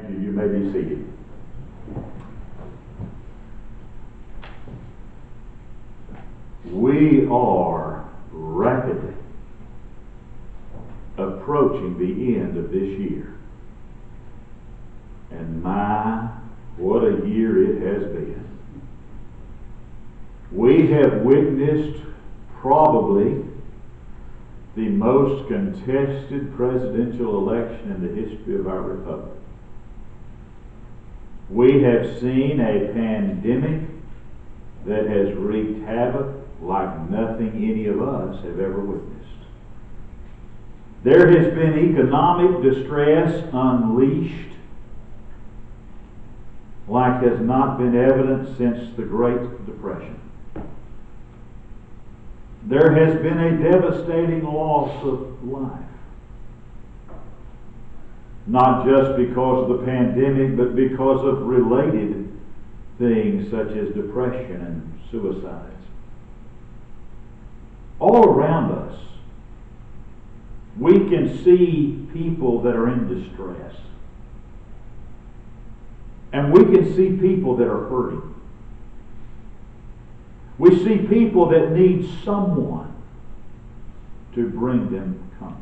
Thank you. You may be seated. We are rapidly approaching the end of this year. And my, what a year it has been. We have witnessed probably the most contested presidential election in the history of our republic. We have seen a pandemic that has wreaked havoc like nothing any of us have ever witnessed. There has been economic distress unleashed like has not been evident since the Great Depression. There has been a devastating loss of life. Not just because of the pandemic, but because of related things such as depression and suicides. All around us, we can see people that are in distress. And we can see people that are hurting. We see people that need someone to bring them comfort.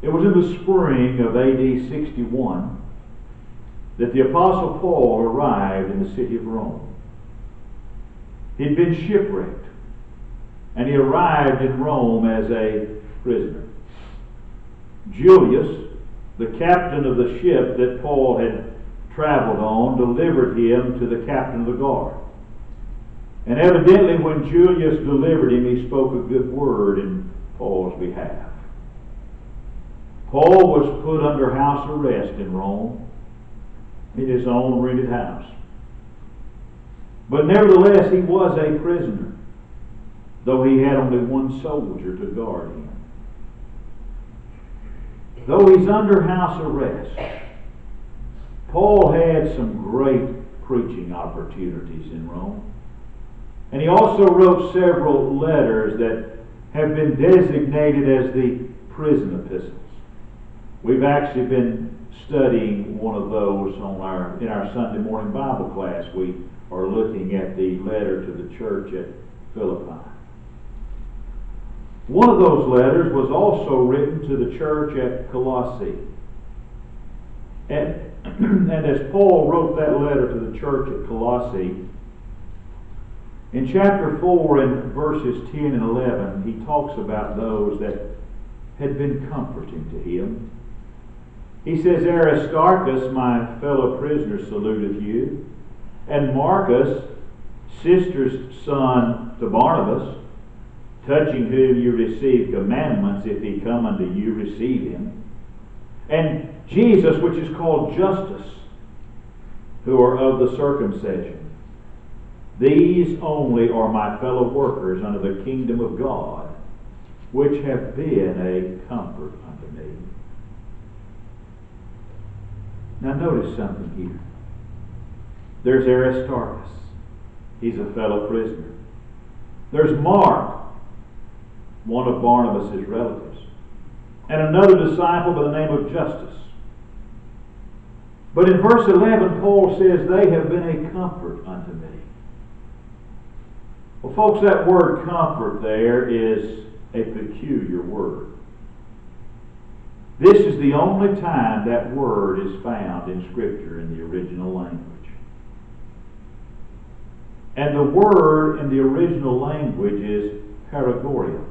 It was in the spring of AD 61 that the Apostle Paul arrived in the city of Rome. He'd been shipwrecked, and he arrived in Rome as a prisoner. Julius, the captain of the ship that Paul had traveled on, delivered him to the captain of the guard. And evidently when Julius delivered him, he spoke a good word in Paul's behalf. Paul was put under house arrest in Rome, in his own rented house. But nevertheless, he was a prisoner, though he had only one soldier to guard him. Though he's under house arrest, Paul had some great preaching opportunities in Rome. And he also wrote several letters that have been designated as the prison epistles. We've actually been studying one of those in our Sunday morning Bible class. We are looking at the letter to the church at Philippi. One of those letters was also written to the church at Colossae. And as Paul wrote that letter to the church at Colossae, in chapter 4 and verses 10 and 11, he talks about those that had been comforting to him. He says, Aristarchus, my fellow prisoner, saluteth you, and Marcus, sister's son to Barnabas, touching whom you receive commandments, if he come unto you, receive him. And Jesus, which is called Justus, who are of the circumcision. These only are my fellow workers under the kingdom of God, which have been a comfort unto me. Now notice something here. There's Aristarchus. He's a fellow prisoner. There's Mark, one of Barnabas' relatives, and another disciple by the name of Justus. But in verse 11, Paul says, they have been a comfort unto me. Well, folks, that word comfort there is a peculiar word. This is the only time that word is found in Scripture in the original language. And the word in the original language is paragoria.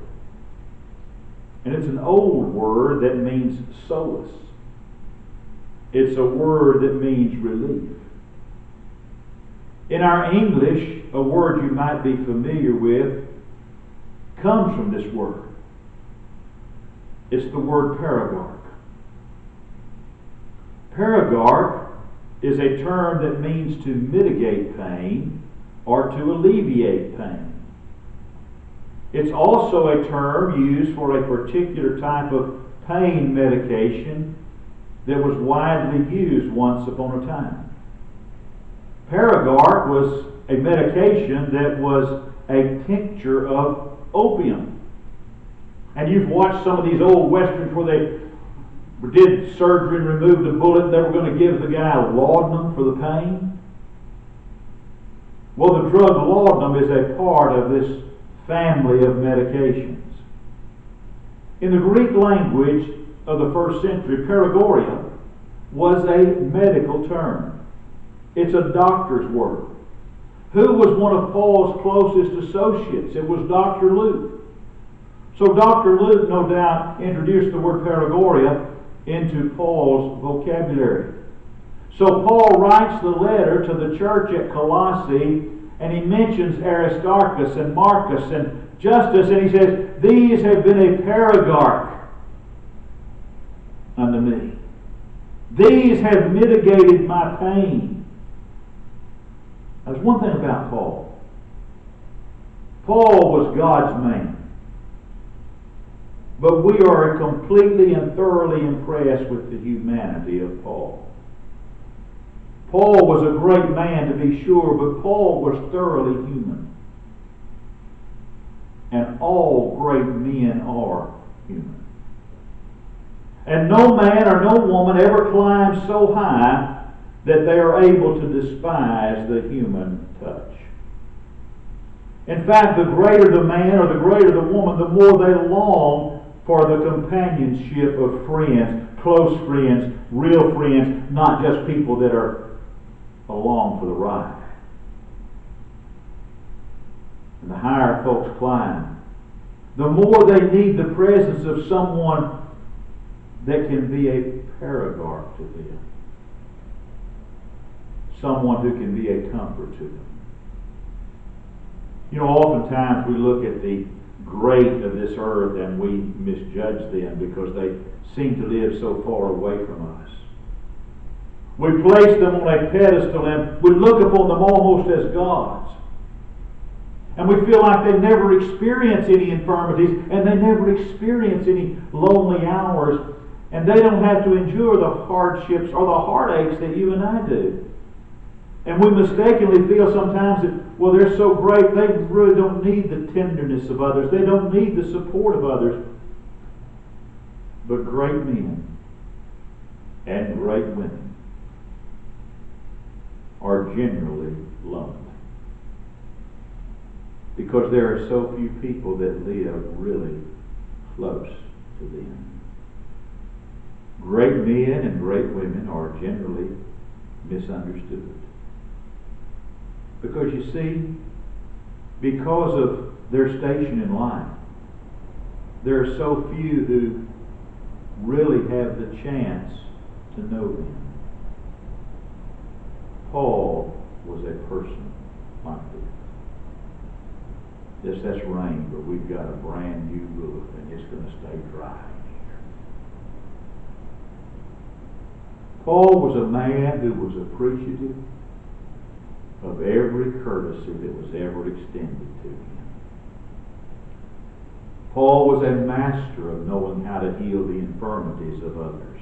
And it's an old word that means solace. It's a word that means relief. In our English, a word you might be familiar with comes from this word. It's the word paragarch. Paragarch is a term that means to mitigate pain or to alleviate pain. It's also a term used for a particular type of pain medication that was widely used once upon a time. Paragarch was a medication that was a tincture of opium. And you've watched some of these old westerns where they did surgery and removed the bullet. They were going to give the guy laudanum for the pain. Well, the drug laudanum is a part of this family of medications. In the Greek language of the first century, paragoria was a medical term. It's a doctor's word. Who was one of Paul's closest associates? It was Dr. Luke. So Dr. Luke, no doubt, introduced the word paragoria into Paul's vocabulary. So Paul writes the letter to the church at Colossae, and he mentions Aristarchus and Marcus and Justus, and he says, these have been a paragarch unto me. These have mitigated my pain. There's one thing about Paul. Paul was God's man. But we are completely and thoroughly impressed with the humanity of Paul. Paul was a great man, to be sure, but Paul was thoroughly human. And all great men are human. And no man or no woman ever climbs so high that they are able to despise the human touch. In fact, the greater the man or the greater the woman, the more they long for the companionship of friends, close friends, real friends, not just people that are along for the ride. And the higher folks climb, the more they need the presence of someone that can be a paragarch to them. Someone who can be a comfort to them. You know, oftentimes we look at the great of this earth and we misjudge them because they seem to live so far away from us. We place them on a pedestal and we look upon them almost as gods. And we feel like they never experience any infirmities and they never experience any lonely hours, and they don't have to endure the hardships or the heartaches that you and I do. And we mistakenly feel sometimes that, well, they're so great, they really don't need the tenderness of others. They don't need the support of others. But great men and great women are generally lonely. Because there are so few people that live really close to them. Great men and great women are generally misunderstood. Because you see, because of their station in life, there are so few who really have the chance to know them. Paul was a person like this. Yes, that's rain, but we've got a brand new roof and it's going to stay dry here. Paul was a man who was appreciative of every courtesy that was ever extended to him. Paul was a master of knowing how to heal the infirmities of others.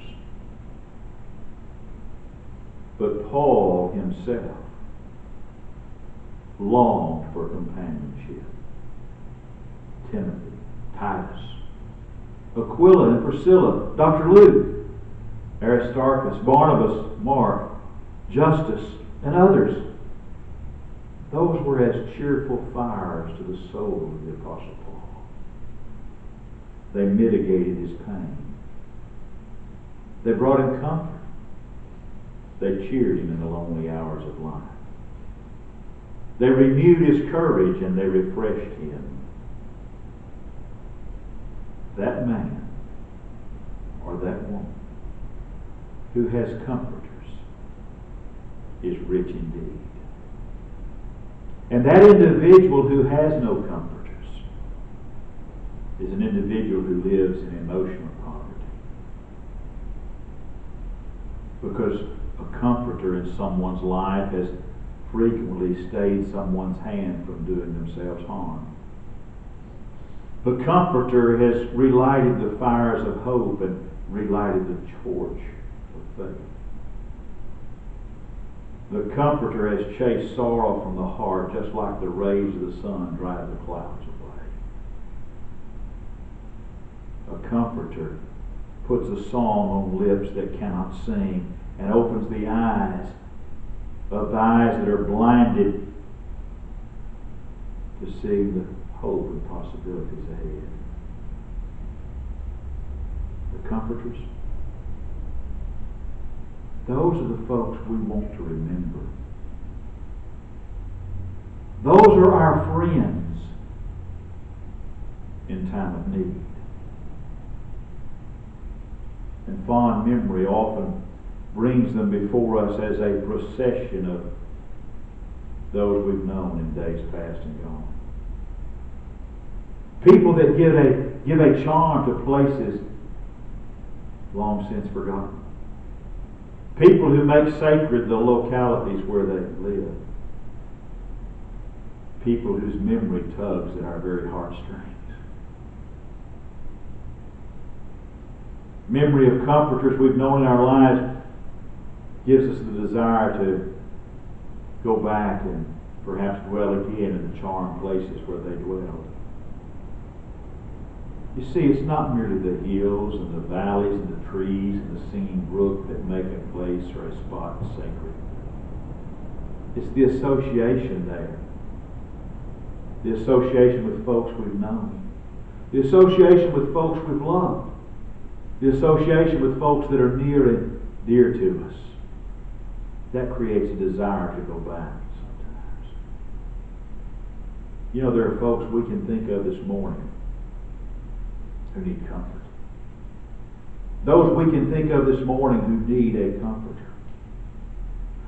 But Paul himself longed for companionship. Timothy, Titus, Aquila and Priscilla, Dr. Luke, Aristarchus, Barnabas, Mark, Justus, and others. Those were as cheerful fires to the soul of the Apostle Paul. They mitigated his pain. They brought him comfort. They cheered him in the lonely hours of life. They renewed his courage and they refreshed him. That man or that woman who has comforters is rich indeed. And that individual who has no comforters is an individual who lives in emotional poverty. Because a comforter in someone's life has frequently stayed someone's hand from doing themselves harm. The comforter has relighted the fires of hope and relighted the torch of faith. The comforter has chased sorrow from the heart just like the rays of the sun drive the clouds away. A comforter puts a song on lips that cannot sing, and opens the eyes that are blinded to see the hope and possibilities ahead. The comforters, those are the folks we want to remember. Those are our friends in time of need. And fond memory often brings them before us as a procession of those we've known in days past and gone. People that give a charm to places long since forgotten. People who make sacred the localities where they live. People whose memory tugs at our very heartstrings. Memory of comforters we've known in our lives gives us the desire to go back and perhaps dwell again in the charmed places where they dwelled. You see, it's not merely the hills and the valleys and the trees and the singing brook that make a place or a spot sacred. It's the association there. The association with folks we've known. The association with folks we've loved. The association with folks that are near and dear to us. That creates a desire to go back sometimes. You know, there are folks we can think of this morning who need comfort. Those we can think of this morning who need a comforter.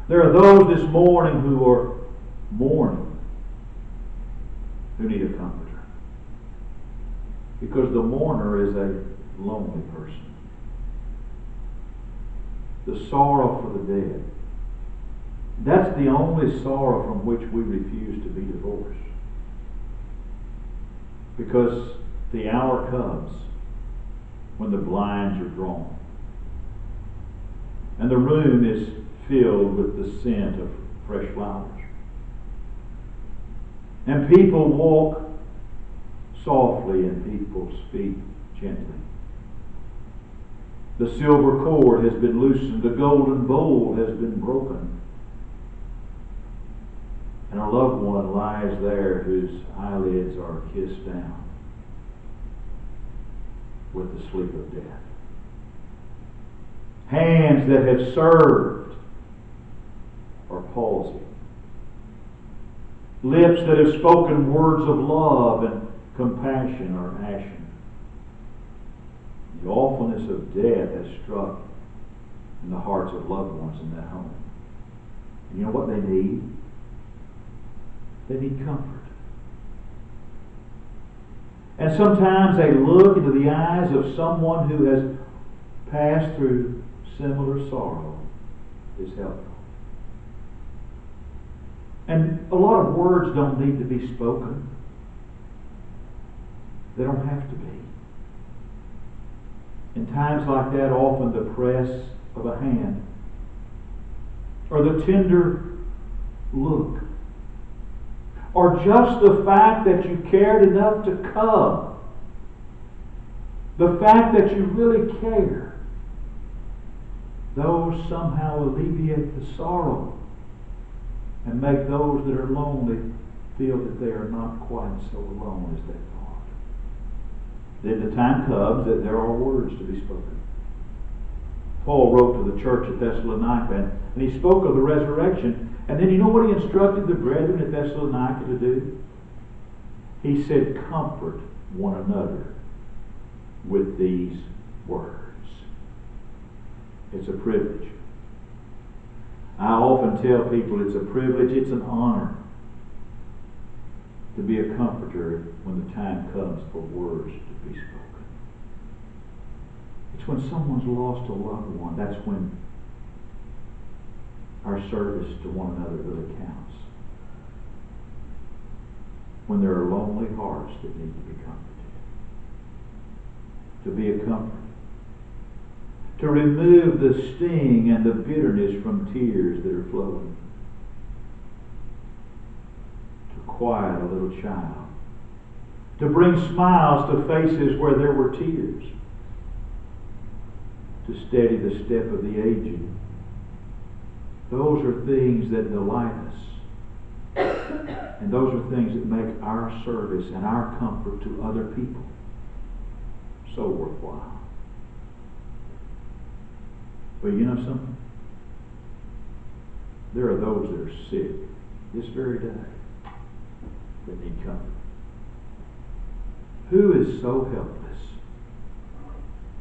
There are those this morning who are mourning who need a comforter. Because the mourner is a lonely person. The sorrow for the dead. That's the only sorrow from which we refuse to be divorced. Because the hour comes when the blinds are drawn and the room is filled with the scent of fresh flowers. And people walk softly and people speak gently. The silver cord has been loosened, the golden bowl has been broken. And a loved one lies there whose eyelids are kissed down with the sleep of death. Hands that have served are palsied. Lips that have spoken words of love and compassion are ashen. The awfulness of death has struck in the hearts of loved ones in that home. And you know what they need? They need comfort. And sometimes a look into the eyes of someone who has passed through similar sorrow is helpful. And a lot of words don't need to be spoken. They don't have to be. In times like that, often the press of a hand or the tender look or just the fact that you cared enough to come, the fact that you really care, those somehow alleviate the sorrow and make those that are lonely feel that they are not quite so alone as they thought. Then the time comes that there are words to be spoken. Paul wrote to the church at Thessalonica and he spoke of the resurrection. And then you know what he instructed the brethren at Thessalonica to do? He said, comfort one another with these words. It's a privilege. I often tell people it's a privilege, it's an honor to be a comforter when the time comes for words to be spoken. It's when someone's lost a loved one. That's when our service to one another really counts. When there are lonely hearts that need to be comforted. To be a comfort. To remove the sting and the bitterness from tears that are flowing. To quiet a little child. To bring smiles to faces where there were tears. to steady the step of the aged. Those are things that delight us. And those are things that make our service and our comfort to other people so worthwhile. But you know something? There are those that are sick this very day that need comfort. Who is so helpless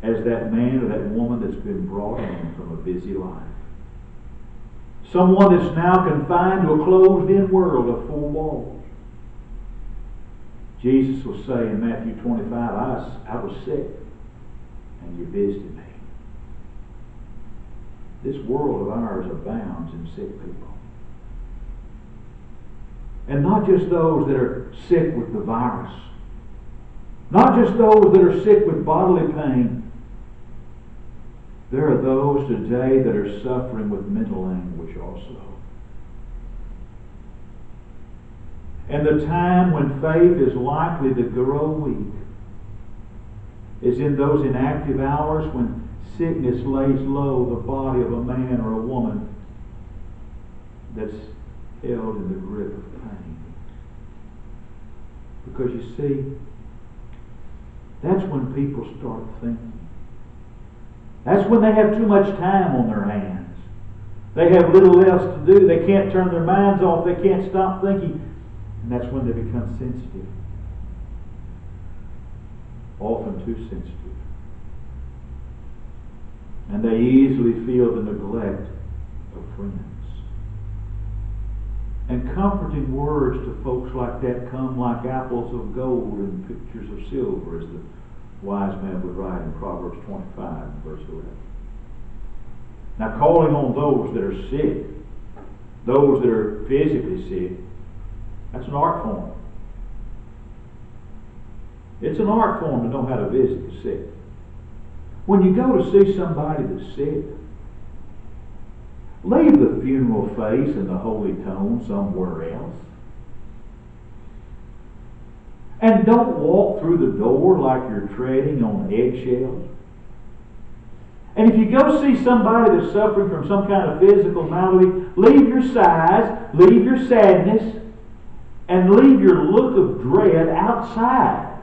as that man or that woman that's been brought in from a busy life? Someone that's now confined to a closed-in world of four walls. Jesus will say in Matthew 25, I was sick, and you visited me. This world of ours abounds in sick people. And not just those that are sick with the virus. Not just those that are sick with bodily pain. There are those today that are suffering with mental anguish also. And the time when faith is likely to grow weak is in those inactive hours when sickness lays low the body of a man or a woman that's held in the grip of pain. Because you see, that's when people start thinking. That's when they have too much time on their hands. They have little else to do. They can't turn their minds off. They can't stop thinking. And that's when they become sensitive. Often too sensitive. And they easily feel the neglect of friends. And comforting words to folks like that come like apples of gold and pictures of silver, as the wise man would write in Proverbs 25 verse 11. Now, calling on those that are sick, those that are physically sick, that's an art form. It's an art form to know how to visit the sick. When you go to see somebody that's sick, leave the funeral face and the holy tone somewhere else. And don't walk through the door like you're treading on eggshells. And if you go see somebody that's suffering from some kind of physical malady, leave your sighs, leave your sadness, and leave your look of dread outside.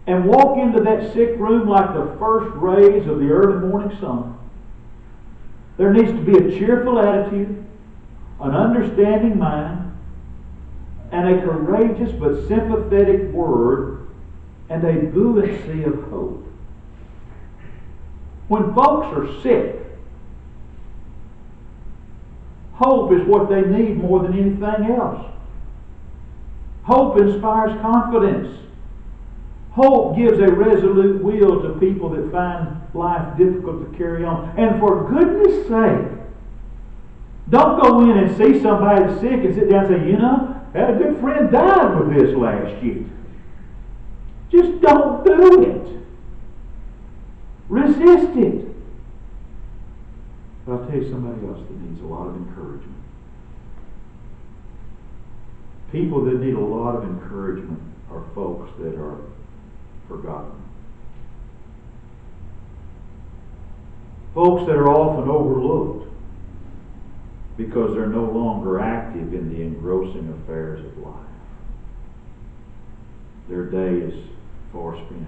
And walk into that sick room like the first rays of the early morning sun. There needs to be a cheerful attitude, an understanding mind, and a courageous but sympathetic word, and a buoyancy of hope. When folks are sick, hope is what they need more than anything else. Hope inspires confidence. Hope gives a resolute will to people that find life difficult to carry on. And for goodness sake, don't go in and see somebody that's sick and sit down and say, you know, I had a good friend died with this last year. Just don't do it. Resist it. But I'll tell you somebody else that needs a lot of encouragement. People that need a lot of encouragement are folks that are forgotten. Folks that are often overlooked because they're no longer active in the engrossing affairs of life. Their day is far spent.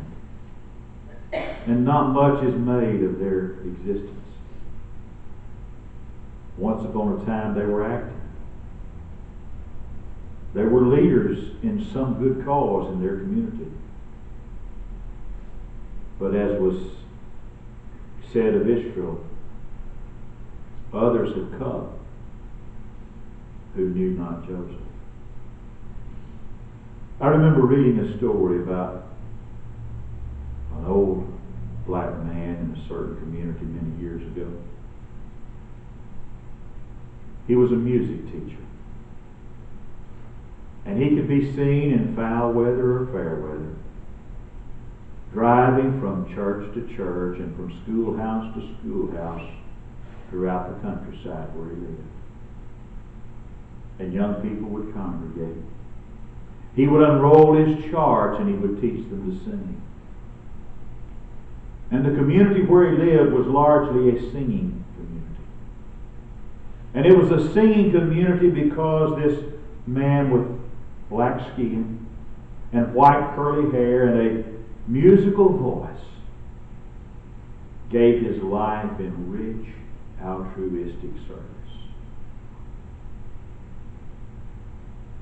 And not much is made of their existence. Once upon a time they were active. They were leaders in some good cause in their community. But as was said of Israel, others have come who knew not Joseph. I remember reading a story about an old black man in a certain community many years ago. He was a music teacher. And he could be seen in foul weather or fair weather, driving from church to church and from schoolhouse to schoolhouse throughout the countryside where he lived. And young people would congregate. He would unroll his charts and he would teach them to sing. And the community where he lived was largely a singing community. And it was a singing community because this man with black skin and white curly hair and a musical voice gave his life in rich, altruistic service.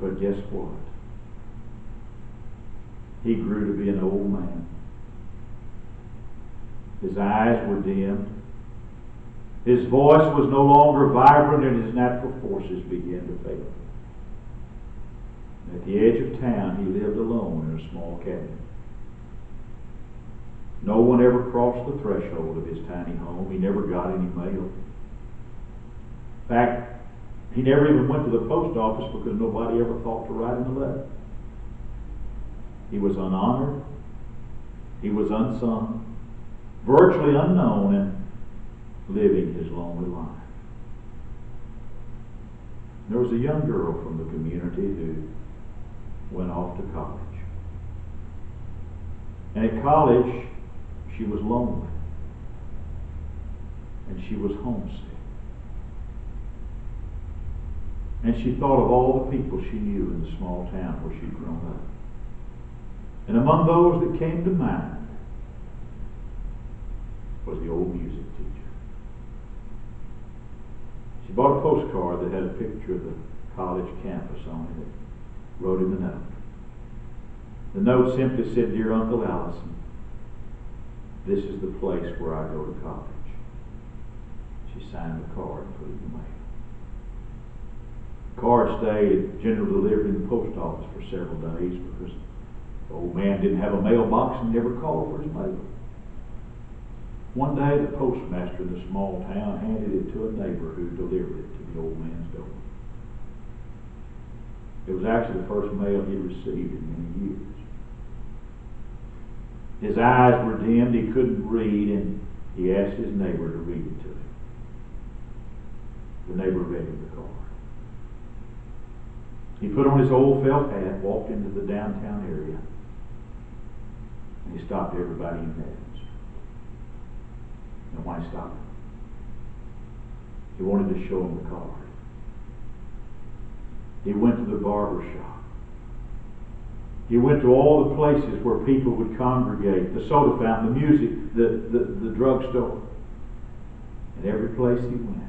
But guess what? He grew to be an old man. His eyes were dimmed. His voice was no longer vibrant, and his natural forces began to fail. At the edge of town, he lived alone in a small cabin. No one ever crossed the threshold of his tiny home. He never got any mail. In fact, he never even went to the post office because nobody ever thought to write him a letter. He was unhonored. He was unsung, virtually unknown, and living his lonely life. There was a young girl from the community who went off to college. And at college, she was lonely. And she was homesick. And she thought of all the people she knew in the small town where she'd grown up. And among those that came to mind was the old music teacher. She bought a postcard that had a picture of the college campus on it and wrote him a note. The note simply said, "Dear Uncle Allison, this is the place where I go to college." She signed the card and put it in the mail. The card stayed at general delivery in the post office for several days because the old man didn't have a mailbox and never called for his mail. One day, the postmaster in the small town handed it to a neighbor who delivered it to the old man's door. It was actually the first mail he'd received in many years. His eyes were dimmed, he couldn't read, and he asked his neighbor to read it to him. The neighbor read him the card. He put on his old felt hat, walked into the downtown area, and he stopped everybody in Athens. And why he stopped them? He wanted to show them the card. He went to the barber shop. He went to all the places where people would congregate, the soda fountain, the music, the drugstore. And every place he went,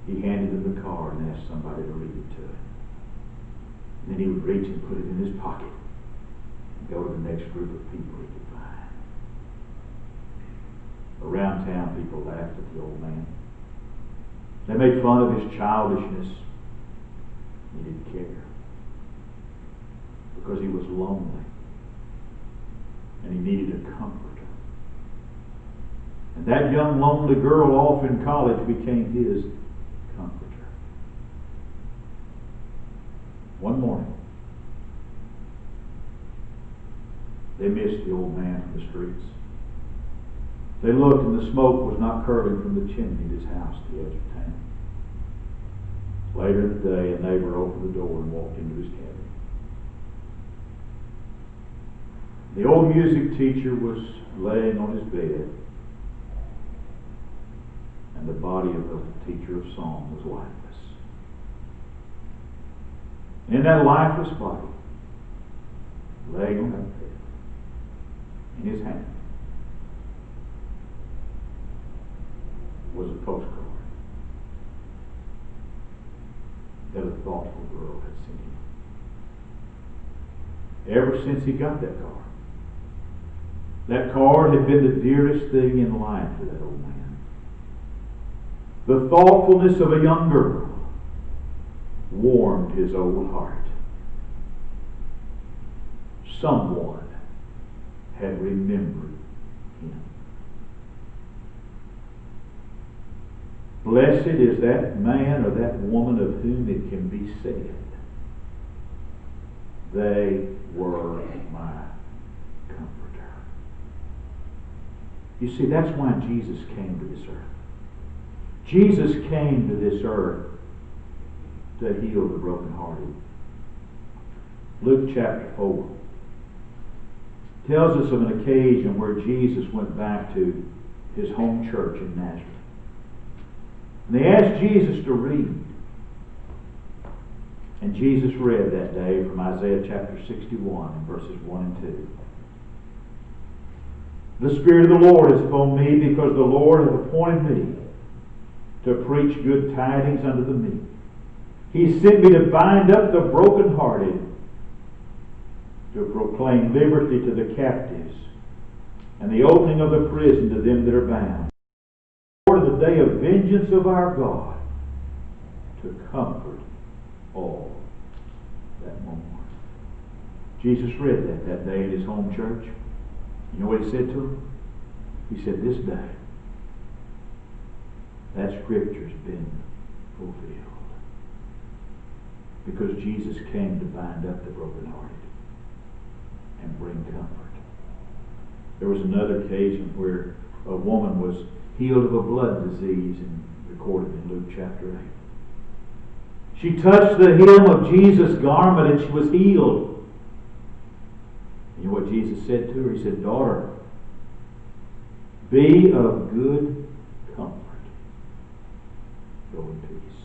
he handed them the card and asked somebody to read it to him. And then he would reach and put it in his pocket and go to the next group of people he could find. Around town, people laughed at the old man. They made fun of his childishness. He didn't care. Because he was lonely. And he needed a comforter. And that young lonely girl off in college became his comforter. One morning, they missed the old man from the streets. They looked and the smoke was not curling from the chimney of his house at the edge of town. Later in the day, a neighbor opened the door and walked into his cabin. The old music teacher was laying on his bed, and the body of the teacher of song was lifeless. In that lifeless body, laying on that bed, in his hand, was a postcard that a thoughtful girl had sent him. Ever since he got that card had been the dearest thing in life to that old man. The thoughtfulness of a young girl warmed his old heart. Someone had remembered him. Blessed is that man or that woman of whom it can be said, they were my comforter. You see, that's why Jesus came to this earth. Jesus came to this earth to heal the brokenhearted. Luke chapter 4. tells us of an occasion where Jesus went back to his home church in Nazareth. And they asked Jesus to read. And Jesus read that day from Isaiah chapter 61 and verses 1 and 2. The Spirit of the Lord is upon me, because the Lord hath appointed me to preach good tidings unto the meek. He sent me to bind up the brokenhearted, to proclaim liberty to the captives, and the opening of the prison to them that are bound. For the day of vengeance of our God, to comfort all that mourn. Jesus read that day in his home church. You know what he said to them? He said, this day, that scripture's been fulfilled. Because Jesus came to bind up the brokenhearted and bring comfort. There was another occasion where a woman was healed of a blood disease, and recorded in Luke chapter 8. She touched the hem of Jesus' garment and she was healed. You know what Jesus said to her? He said, daughter, be of good comfort. Go in peace.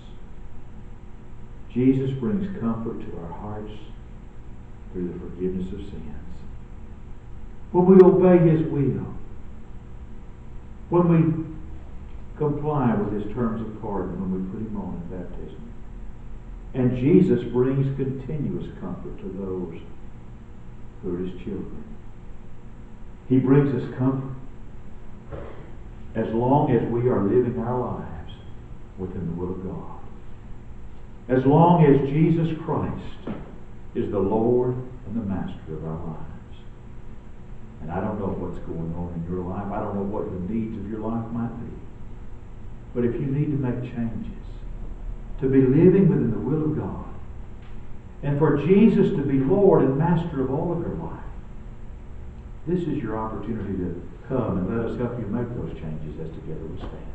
Jesus brings comfort to our hearts through the forgiveness of sins. When we obey His will, when we comply with His terms of pardon, when we put Him on in baptism. And Jesus brings continuous comfort to those who are His children. He brings us comfort as long as we are living our lives within the will of God. As long as Jesus Christ is the Lord and the Master of our lives. And I don't know what's going on in your life. I don't know what the needs of your life might be. But if you need to make changes, to be living within the will of God, and for Jesus to be Lord and Master of all of your life, this is your opportunity to come and let us help you make those changes as together we stand.